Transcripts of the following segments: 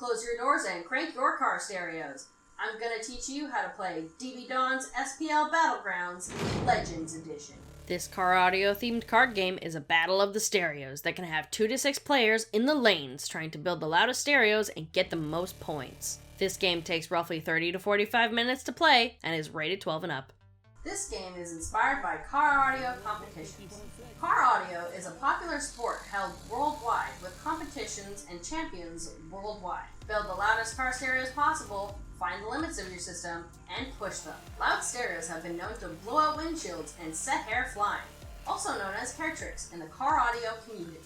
Close your doors and crank your car stereos. I'm gonna teach you how to play dBDon's SPL Battlegrounds Legends Edition. This car audio themed card game is a battle of the stereos that can have 2 to 6 players in the lanes trying to build the loudest stereos and get the most points. This game takes roughly 30 to 45 minutes to play and is rated 12 and up. This game is inspired by car audio competitions. Car audio is a popular sport held worldwide with competitions and champions worldwide. Build the loudest car stereos possible, find the limits of your system, and push them. Loud stereos have been known to blow out windshields and set hair flying, also known as hair tricks in the car audio community.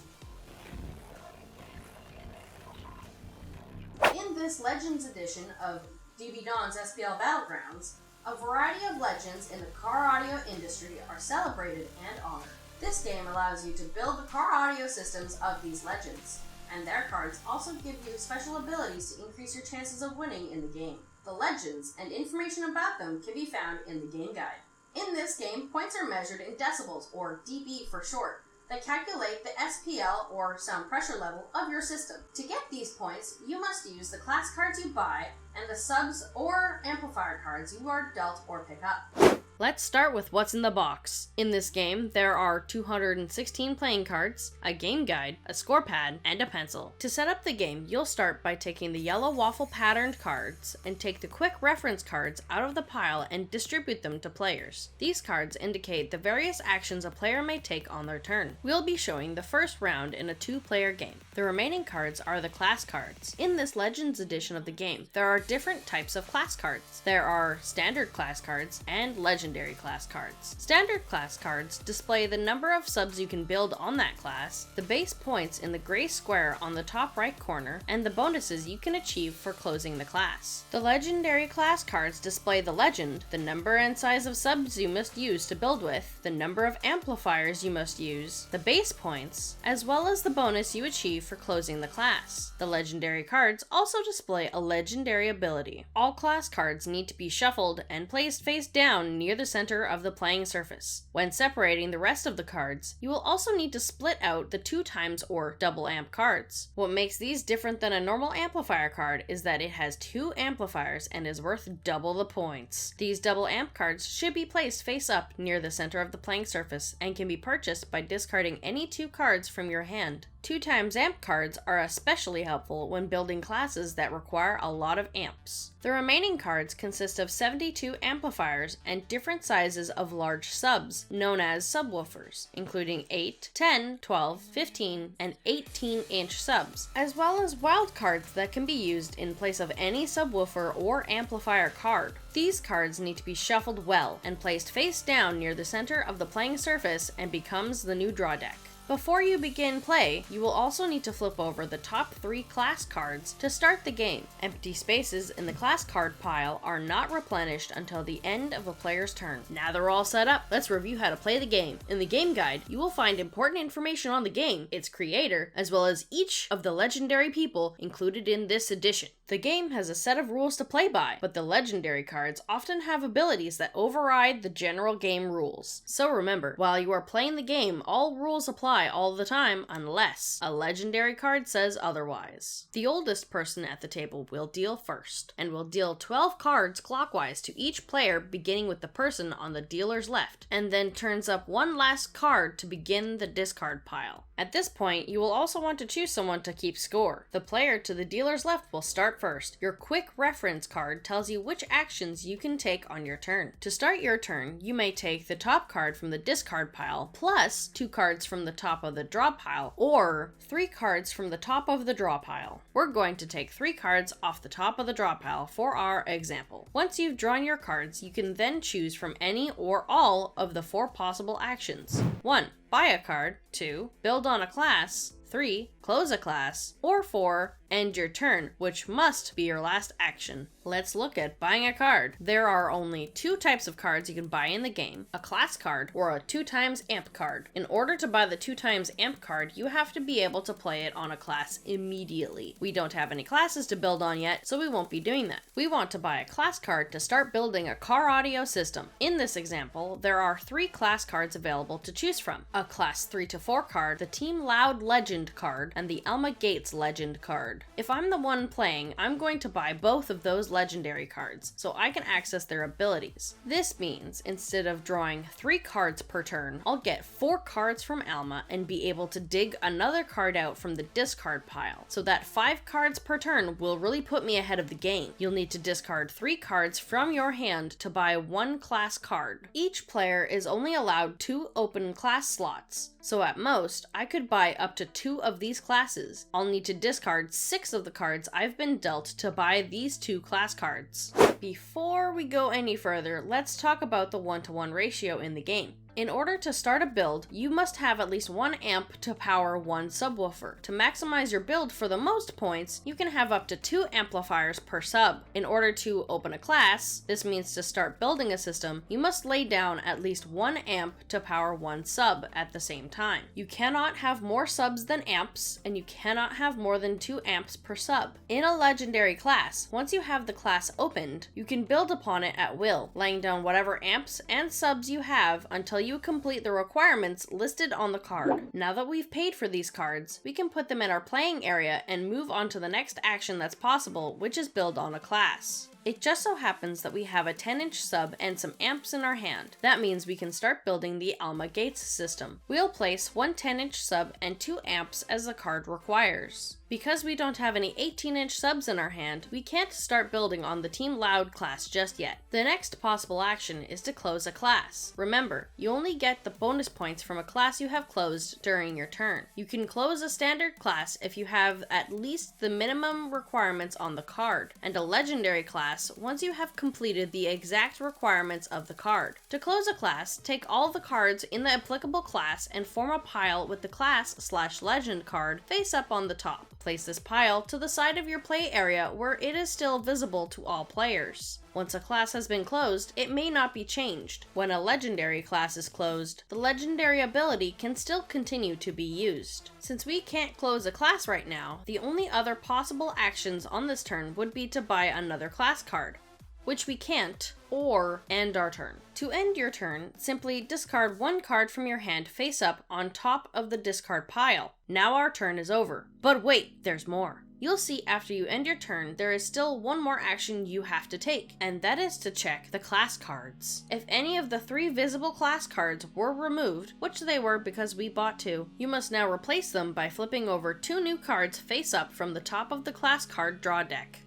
In this Legends edition of dBDon's SPL Battlegrounds, a variety of legends in the car audio industry are celebrated and honored. This game allows you to build the car audio systems of these legends, and their cards also give you special abilities to increase your chances of winning in the game. The legends and information about them can be found in the game guide. In this game, points are measured in decibels, or dB for short, that calculate the SPL or sound pressure level of your system. To get these points, you must use the class cards you buy and the subs or amplifier cards you are dealt or pick up. Let's start with what's in the box. In this game, there are 216 playing cards, a game guide, a score pad, and a pencil. To set up the game, you'll start by taking the yellow waffle patterned cards and take the quick reference cards out of the pile and distribute them to players. These cards indicate the various actions a player may take on their turn. We'll be showing the first round in a 2-player game. The remaining cards are the class cards. In this Legends edition of the game, there are different types of class cards. There are standard class cards and legendary class cards. Standard class cards display the number of subs you can build on that class, the base points in the gray square on the top right corner, and the bonuses you can achieve for closing the class. The legendary class cards display the legend, the number and size of subs you must use to build with, the number of amplifiers you must use, the base points, as well as the bonus you achieve for closing the class. The legendary cards also display a legendary ability. All class cards need to be shuffled and placed face down near the center of the playing surface. When separating the rest of the cards, you will also need to split out the 2 times or double amp cards. What makes these different than a normal amplifier card is that it has 2 amplifiers and is worth double the points. These double amp cards should be placed face up near the center of the playing surface and can be purchased by discarding any 2 cards from your hand. 2 times amp cards are especially helpful when building classes that require a lot of amps. The remaining cards consist of 72 amplifiers and different sizes of large subs, known as subwoofers, including 8, 10, 12, 15, and 18-inch subs, as well as wild cards that can be used in place of any subwoofer or amplifier card. These cards need to be shuffled well and placed face down near the center of the playing surface and becomes the new draw deck. Before you begin play, you will also need to flip over the top 3 class cards to start the game. Empty spaces in the class card pile are not replenished until the end of a player's turn. Now they're all set up, let's review how to play the game. In the game guide, you will find important information on the game, its creator, as well as each of the legendary people included in this edition. The game has a set of rules to play by, but the legendary cards often have abilities that override the general game rules. So remember, while you are playing the game, all rules apply all the time unless a legendary card says otherwise. The oldest person at the table will deal first, and will deal 12 cards clockwise to each player beginning with the person on the dealer's left, and then turns up 1 last card to begin the discard pile. At this point, you will also want to choose someone to keep score. The player to the dealer's left will start first. Your quick reference card tells you which actions you can take on your turn. To start your turn, you may take the top card from the discard pile, plus 2 cards from the top of the draw pile, or 3 cards from the top of the draw pile. We're going to take 3 cards off the top of the draw pile for our example. Once you've drawn your cards, you can then choose from any or all of the 4 possible actions. 1. Buy a card. 2. Build on a class. 3. Close a class. Or 4. End your turn, which must be your last action. Let's look at buying a card. There are only 2 types of cards you can buy in the game, a class card or a 2 times amp card. In order to buy the 2 times amp card, you have to be able to play it on a class immediately. We don't have any classes to build on yet, so we won't be doing that. We want to buy a class card to start building a car audio system. In this example, there are 3 class cards available to choose from. A class 3 to 4 card, the Team Loud Legend card, and the Alma Gates legend card. If I'm the one playing, I'm going to buy both of those legendary cards so I can access their abilities. This means instead of drawing 3 cards per turn, I'll get 4 cards from Alma and be able to dig another card out from the discard pile. So that 5 cards per turn will really put me ahead of the game. You'll need to discard 3 cards from your hand to buy 1 class card. Each player is only allowed 2 open class slots, so at most, I could buy up to 2 of these classes. I'll need to discard 6 of the cards I've been dealt to buy these 2 class cards. Before we go any further, let's talk about the 1-to-1 ratio in the game. In order to start a build, you must have at least 1 amp to power 1 subwoofer. To maximize your build for the most points, you can have up to 2 amplifiers per sub. In order to open a class, this means to start building a system, you must lay down at least 1 amp to power 1 sub at the same time. You cannot have more subs than amps, and you cannot have more than 2 amps per sub. In a legendary class, once you have the class opened, you can build upon it at will, laying down whatever amps and subs you have until you complete the requirements listed on the card. Now that we've paid for these cards, we can put them in our playing area and move on to the next action that's possible, which is build on a class. It just so happens that we have a 10-inch sub and some amps in our hand. That means we can start building the Alma Gates system. We'll place 1 10-inch sub and 2 amps as the card requires. Because we don't have any 18-inch subs in our hand, we can't start building on the Team Loud class just yet. The next possible action is to close a class. Remember, you only get the bonus points from a class you have closed during your turn. You can close a standard class if you have at least the minimum requirements on the card, and a legendary class once you have completed the exact requirements of the card. To close a class, take all the cards in the applicable class and form a pile with the class/legend card face up on the top. Place this pile to the side of your play area where it is still visible to all players. Once a class has been closed, it may not be changed. When a legendary class is closed, the legendary ability can still continue to be used. Since we can't close a class right now, the only other possible actions on this turn would be to buy another class card, which we can't, or end our turn. To end your turn, simply discard 1 card from your hand face up on top of the discard pile. Now our turn is over. But wait, there's more. You'll see after you end your turn, there is still 1 more action you have to take, and that is to check the class cards. If any of the 3 visible class cards were removed, which they were because we bought 2, you must now replace them by flipping over 2 new cards face up from the top of the class card draw deck.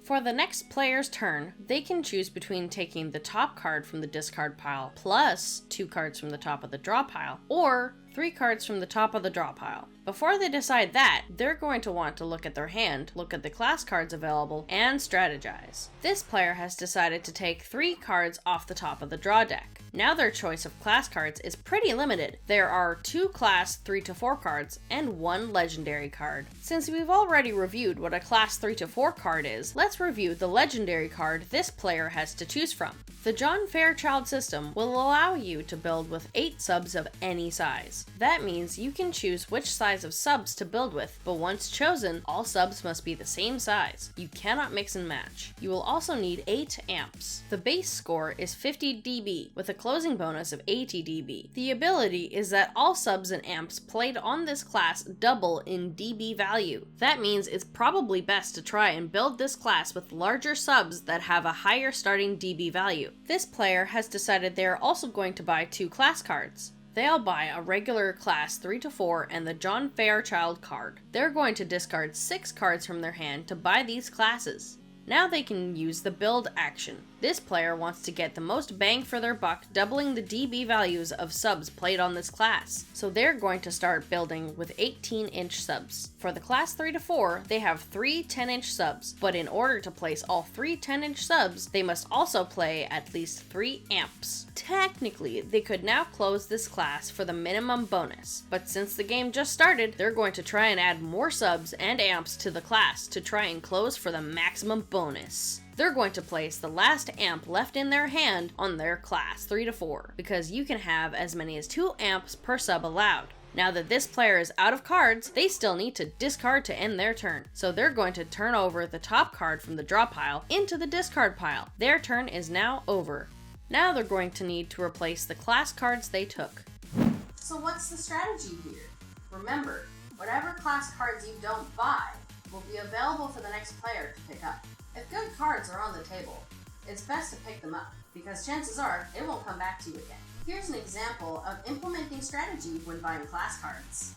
For the next player's turn, they can choose between taking the top card from the discard pile plus 2 cards from the top of the draw pile, or 3 cards from the top of the draw pile. Before they decide that, they're going to want to look at their hand, look at the class cards available, and strategize. This player has decided to take 3 cards off the top of the draw deck. Now their choice of class cards is pretty limited. There are 2 class 3-4 cards and 1 legendary card. Since we've already reviewed what a class 3-4 card is, let's review the legendary card this player has to choose from. The John Fairchild system will allow you to build with 8 subs of any size. That means you can choose which size of subs to build with, but once chosen, all subs must be the same size. You cannot mix and match. You will also need 8 amps. The base score is 50 dB with a closing bonus of 80 dB. The ability is that all subs and amps played on this class double in dB value. That means it's probably best to try and build this class with larger subs that have a higher starting dB value. This player has decided they are also going to buy 2 class cards. They'll buy a regular class 3-4 and the John Fairchild card. They're going to discard 6 cards from their hand to buy these classes. Now they can use the build action. This player wants to get the most bang for their buck, doubling the dB values of subs played on this class. So they're going to start building with 18-inch subs. For the class 3-4, they have 3 10-inch subs, but in order to place all 3 10-inch subs, they must also play at least 3 amps. Technically, they could now close this class for the minimum bonus, but since the game just started, they're going to try and add more subs and amps to the class to try and close for the maximum bonus. They're going to place the last amp left in their hand on their class 3-4, because you can have as many as 2 amps per sub allowed. Now that this player is out of cards, they still need to discard to end their turn. So they're going to turn over the top card from the draw pile into the discard pile. Their turn is now over. Now they're going to need to replace the class cards they took. So what's the strategy here? Remember, Whatever class cards you don't buy will be available for the next player to pick up. If good cards are on the table, it's best to pick them up, because chances are it won't come back to you again. Here's an example of implementing strategy when buying class cards.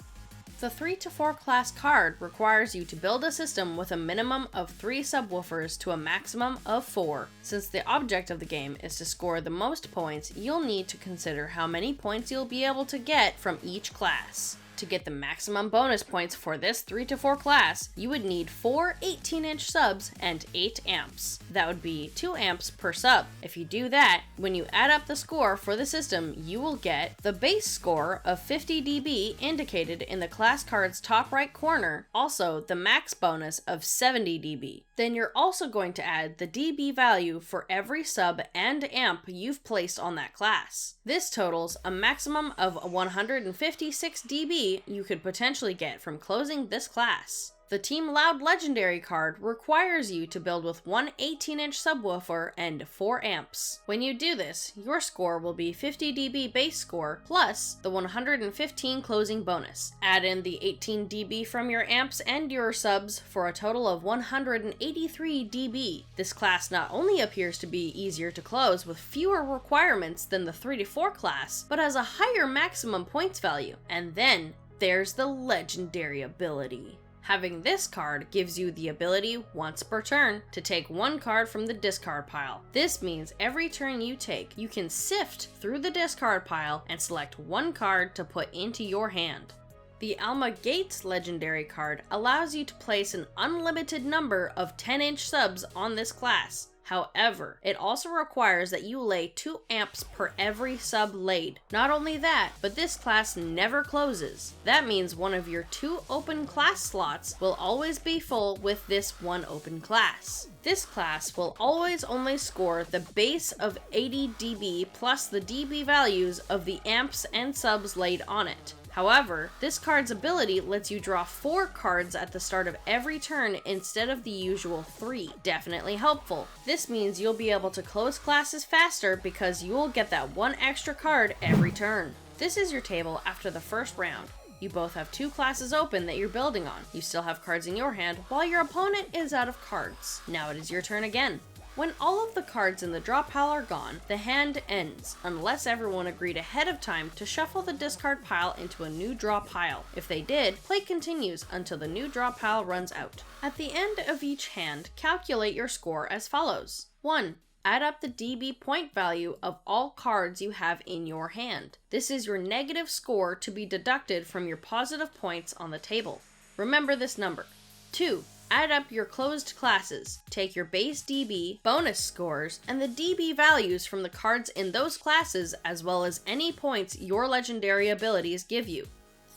The 3 to 4 class card requires you to build a system with a minimum of 3 subwoofers to a maximum of 4. Since the object of the game is to score the most points, you'll need to consider how many points you'll be able to get from each class. To get the maximum bonus points for this 3 to 4 class, you would need 4 18-inch subs and 8 amps. That would be 2 amps per sub. If you do that, when you add up the score for the system, you will get the base score of 50 dB indicated in the class card's top right corner, also the max bonus of 70 dB. Then you're also going to add the dB value for every sub and amp you've placed on that class. This totals a maximum of 156 dB you could potentially get from closing this class. The Team Loud Legendary card requires you to build with one 18-inch subwoofer and 4 amps. When you do this, your score will be 50 dB base score plus the 115 closing bonus. Add in the 18 dB from your amps and your subs for a total of 183 dB. This class not only appears to be easier to close with fewer requirements than the 3 to 4 class, but has a higher maximum points value. And then there's the legendary ability. Having this card gives you the ability, once per turn, to take one card from the discard pile. This means every turn you take, you can sift through the discard pile and select one card to put into your hand. The Alma Gates legendary card allows you to place an unlimited number of 10-inch subs on this class. However, it also requires that you lay 2 amps per every sub laid. Not only that, but this class never closes. That means one of your 2 open class slots will always be full with this one open class. This class will always only score the base of 80 dB plus the dB values of the amps and subs laid on it. However, this card's ability lets you draw 4 cards at the start of every turn instead of the usual 3. Definitely helpful. This means you'll be able to close classes faster because you will get that 1 extra card every turn. This is your table after the first round. You both have 2 classes open that you're building on. You still have cards in your hand while your opponent is out of cards. Now it is your turn again. When all of the cards in the draw pile are gone, the hand ends, unless everyone agreed ahead of time to shuffle the discard pile into a new draw pile. If they did, play continues until the new draw pile runs out. At the end of each hand, calculate your score as follows. 1. Add up the dB point value of all cards you have in your hand. This is your negative score to be deducted from your positive points on the table. Remember this number. 2. Add up your closed classes, take your base dB, bonus scores, and the dB values from the cards in those classes as well as any points your legendary abilities give you.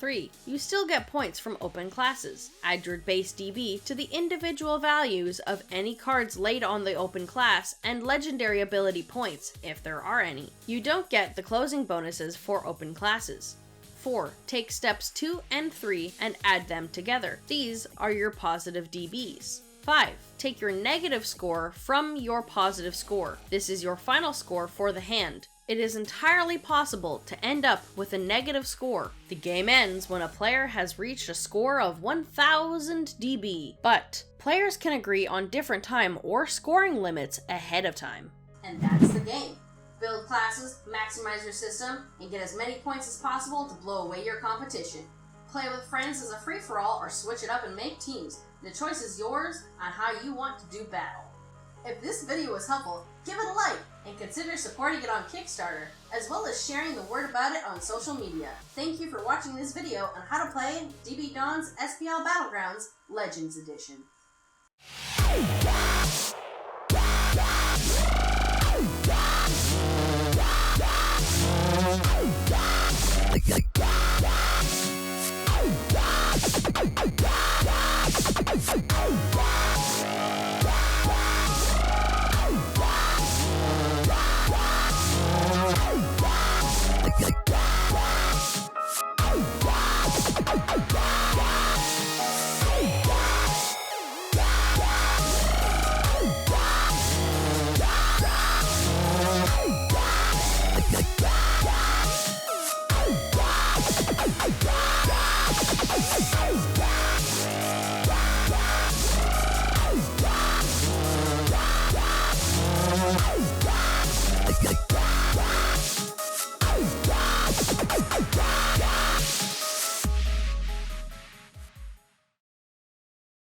3. You still get points from open classes. Add your base dB to the individual values of any cards laid on the open class and legendary ability points, if there are any. You don't get the closing bonuses for open classes. 4. Take steps 2 and 3 and add them together. These are your positive dBs. 5. Take your negative score from your positive score. This is your final score for the hand. It is entirely possible to end up with a negative score. The game ends when a player has reached a score of 1000 dB, but players can agree on different time or scoring limits ahead of time. And that's the game. Build classes, maximize your system, and get as many points as possible to blow away your competition. Play with friends as a free-for-all or switch it up and make teams. The choice is yours on how you want to do battle. If this video was helpful, give it a like and consider supporting it on Kickstarter, as well as sharing the word about it on social media. Thank you for watching this video on how to play dBDon's SPL Battlegrounds Legends Edition. Yeah.